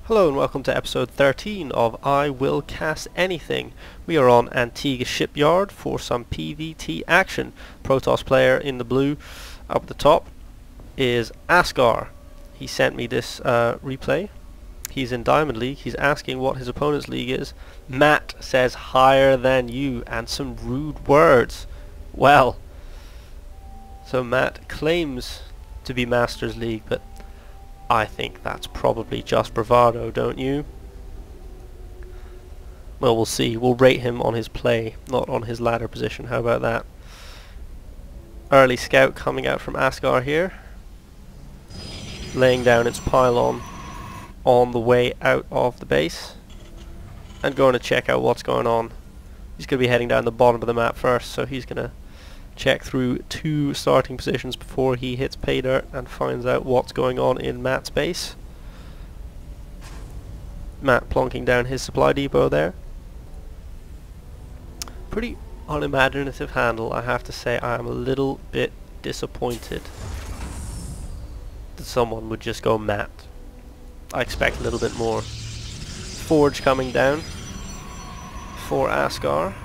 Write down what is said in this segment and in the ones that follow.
Hello and welcome to episode 13 of I Will Cast Anything. We are on Antiga Shipyard for some PvT action. Protoss player in the blue up at the top is Askar. He sent me this replay. He's in Diamond League. He's asking what his opponent's league is. Matt says higher than you and some rude words. Well, so Matt claims to be Masters League, but I think that's probably just bravado, don't you? Well, we'll see. We'll rate him on his play, not on his ladder position. How about that? Early scout coming out from Askar here. Laying down its pylon on the way out of the base. And going to check out what's going on. He's going to be heading down the bottom of the map first, so he's going to check through two starting positions before he hits pay dirt and finds out what's going on in Matt's base. Matt plonking down his supply depot there. Pretty unimaginative handle, I have to say. I am a little bit disappointed that someone would just go Matt. I expect a little bit more. Forge coming down for Askar.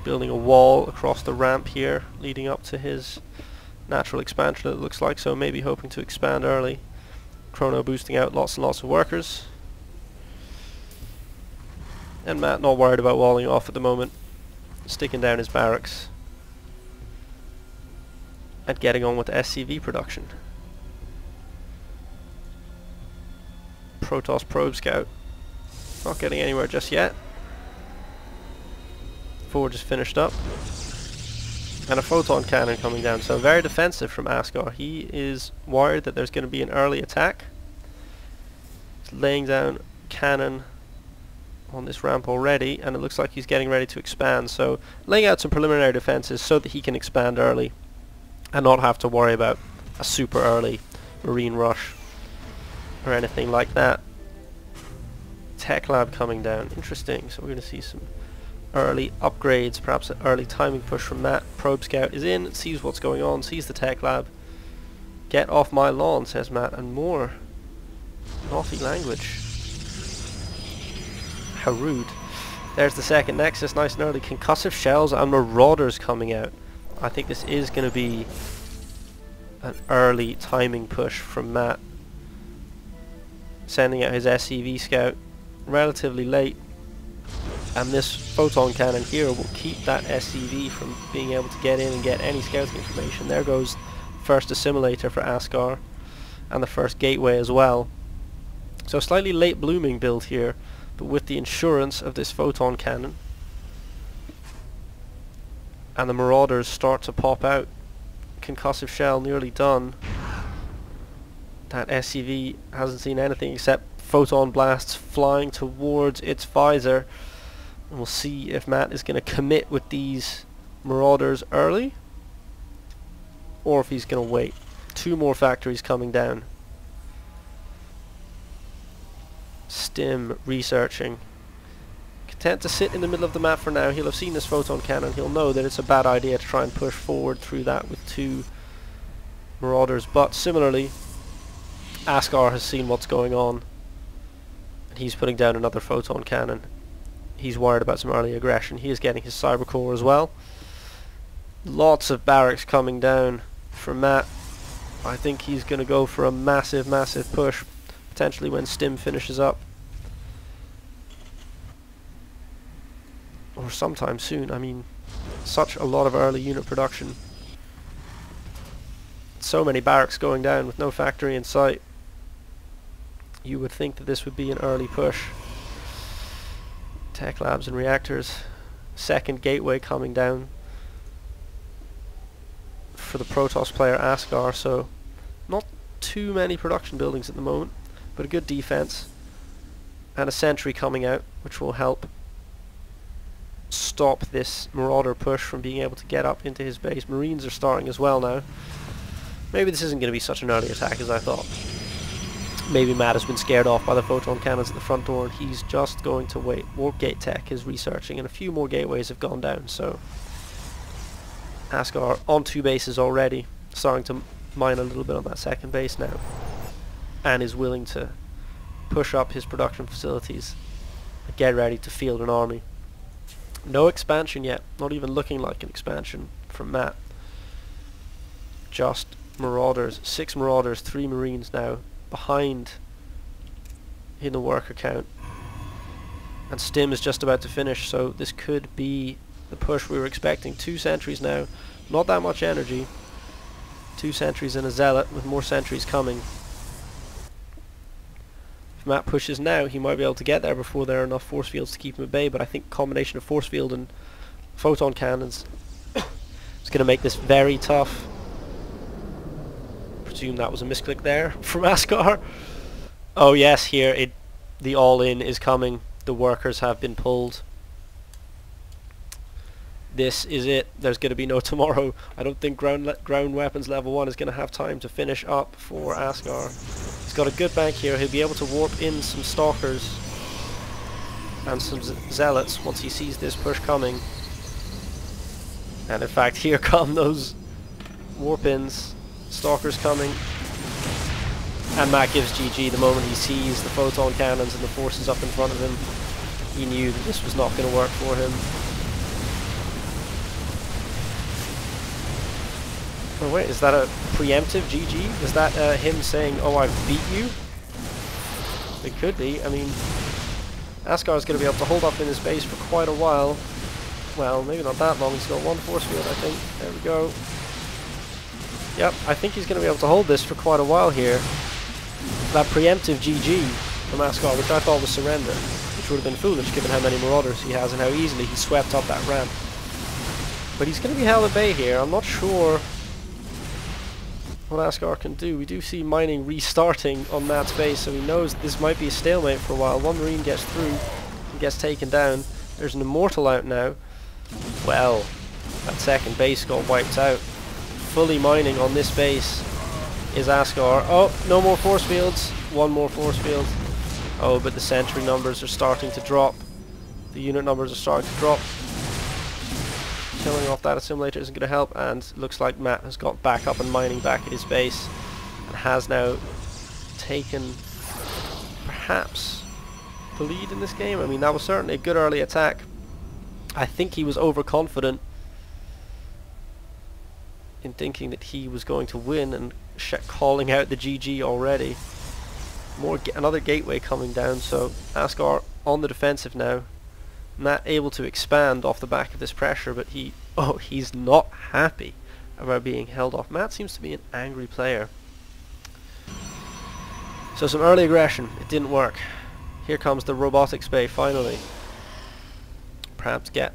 Building a wall across the ramp here leading up to his natural expansion, it looks like, so maybe hoping to expand early. Chrono boosting out lots and lots of workers. And Matt not worried about walling off at the moment, sticking down his barracks and getting on with the SCV production. Protoss probe scout not getting anywhere just yet. Forge is finished up. And a photon cannon coming down, so very defensive from Askar. He is worried that there's going to be an early attack. He's laying down cannon on this ramp already, and it looks like he's getting ready to expand, so laying out some preliminary defenses so that he can expand early and not have to worry about a super early marine rush or anything like that. Tech lab coming down, interesting, so we're going to see some early upgrades, perhaps an early timing push from Matt. Probe scout is in, sees what's going on, sees the tech lab. Get off my lawn, says Matt, and more naughty language. How rude. There's the second nexus, nice and early. Concussive shells and marauders coming out. I think this is going to be an early timing push from Matt. Sending out his SCV scout relatively late. And this photon cannon here will keep that SCV from being able to get in and get any scouting information. There goes first assimilator for Askar, and the first gateway as well. So slightly late blooming build here, but with the insurance of this photon cannon. And the marauders start to pop out. Concussive shell nearly done. That SCV hasn't seen anything except photon blasts flying towards its visor. And we'll see if Matt is going to commit with these marauders early, or if he's going to wait. Two more factories coming down. Stim researching. Content to sit in the middle of the map for now. He'll have seen this photon cannon. He'll know that it's a bad idea to try and push forward through that with two marauders. But similarly, Askar has seen what's going on, and he's putting down another photon cannon. He's worried about some early aggression. He is getting his cyber core as well. Lots of barracks coming down from Matt. I think he's going to go for a massive, massive push, potentially when Stim finishes up. Or sometime soon. I mean, such a lot of early unit production. So many barracks going down with no factory in sight. You would think that this would be an early push. Tech labs and reactors. Second gateway coming down for the Protoss player Askar, so not too many production buildings at the moment, but a good defense. And a sentry coming out, which will help stop this marauder push from being able to get up into his base. Marines are starting as well now. Maybe this isn't going to be such an early attack as I thought. Maybe Matt has been scared off by the photon cannons at the front door and he's just going to wait. Warp gate tech is researching and a few more gateways have gone down, so Askar on two bases already, starting to mine a little bit on that second base now, and is willing to push up his production facilities and get ready to field an army. No expansion yet, not even looking like an expansion from Matt. Just marauders, 6 marauders, 3 marines now behind in the worker count. And Stim is just about to finish, so this could be the push we were expecting. 2 sentries now, not that much energy. 2 sentries and a zealot with more sentries coming. If Matt pushes now, he might be able to get there before there are enough force fields to keep him at bay, but I think combination of force field and photon cannons is going to make this very tough. Presume that was a misclick there from Askar. Oh yes, here the all-in is coming. The workers have been pulled. This is it. There's going to be no tomorrow. I don't think ground weapons level 1 is going to have time to finish up for Askar. He's got a good bank here. He'll be able to warp in some stalkers and some zealots once he sees this push coming. And in fact, here come those warp-ins. Stalkers coming. And Matt gives GG the moment he sees the photon cannons and the forces up in front of him. He knew that this was not going to work for him. Oh wait, is that a preemptive GG? Is that him saying, oh, I've beat you? It could be. I mean, Askar's going to be able to hold up in his base for quite a while. Well, maybe not that long. He's got 1 force field, I think. There we go. Yep, I think he's going to be able to hold this for quite a while here. That preemptive GG from Askar, which I thought was surrender, which would have been foolish given how many marauders he has and how easily he swept up that ramp. But he's going to be held at bay here. I'm not sure what Askar can do. We do see mining restarting on Matt's base, so he knows this might be a stalemate for a while. 1 marine gets through and gets taken down. There's an immortal out now. Well, that second base got wiped out. Fully mining on this base is Askar. Oh, no more force fields. 1 more force field. Oh, but the sentry numbers are starting to drop. The unit numbers are starting to drop. Killing off that assimilator isn't going to help, and it looks like Matt has got back up and mining back at his base and has now taken perhaps the lead in this game. I mean, that was certainly a good early attack. I think he was overconfident in thinking that he was going to win and calling out the GG already. Another gateway coming down, so Askar on the defensive now. Matt able to expand off the back of this pressure, but he's not happy about being held off. Matt seems to be an angry player. So some early aggression, it didn't work. Here comes the robotics bay finally. Perhaps get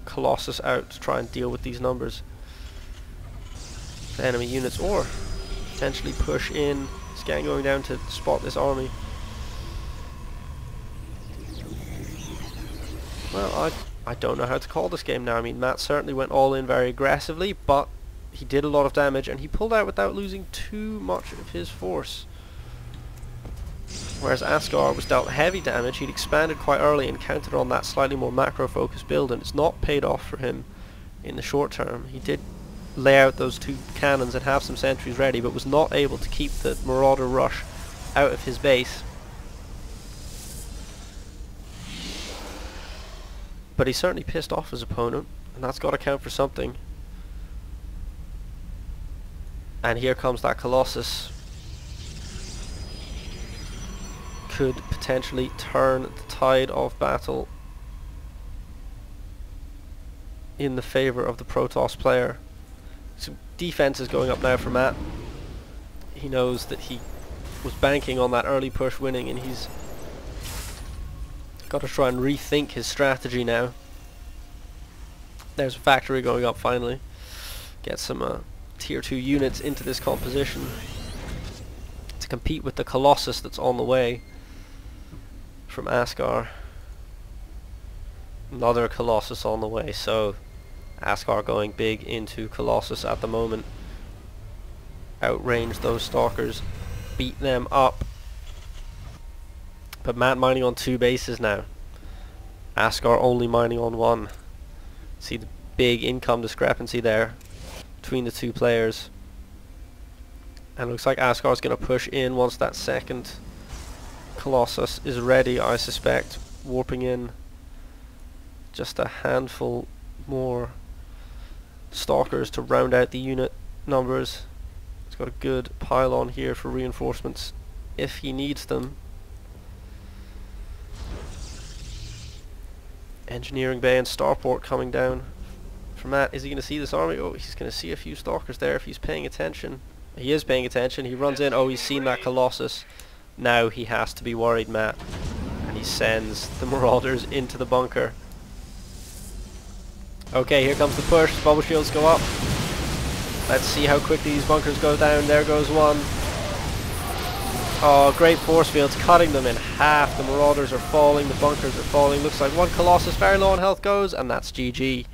Colossus out to try and deal with these numbers. The enemy units, or potentially push in. Scan going down to spot this army. Well, I don't know how to call this game now. I mean, Matt certainly went all in very aggressively, but he did a lot of damage and he pulled out without losing too much of his force. Whereas Askar was dealt heavy damage. He'd expanded quite early and counted on that slightly more macro focused build, and it's not paid off for him in the short term. He did lay out those 2 cannons and have some sentries ready, but was not able to keep the marauder rush out of his base. But he certainly pissed off his opponent, and that's got to count for something. And here comes that Colossus. Could potentially turn the tide of battle in the favor of the Protoss player. So defense is going up now for Matt. He knows that he was banking on that early push winning, and he's got to try and rethink his strategy now. There's a factory going up finally. Get some tier 2 units into this composition to compete with the Colossus that's on the way from Askar. Another Colossus on the way, so Askar going big into Colossus at the moment. Outrange those stalkers, beat them up. But Matt mining on 2 bases now. Askar only mining on 1. See the big income discrepancy there between the 2 players. And it looks like Askar's going to push in once that second Colossus is ready, I suspect, warping in. Just a handful more Stalkers to round out the unit numbers. He's got a good pile on here for reinforcements if he needs them. Engineering Bay and Starport coming down from that. Is he going to see this army? Oh, he's going to see a few Stalkers there if he's paying attention. He is paying attention. He runs in. Oh, he's seen that Colossus. Now he has to be worried, Matt. And he sends the Marauders into the bunker. Okay, here comes the push. Bubble shields go up. Let's see how quickly these bunkers go down. There goes one. Oh, great force fields cutting them in half. The Marauders are falling. The bunkers are falling. Looks like one Colossus very low on health goes, and that's GG.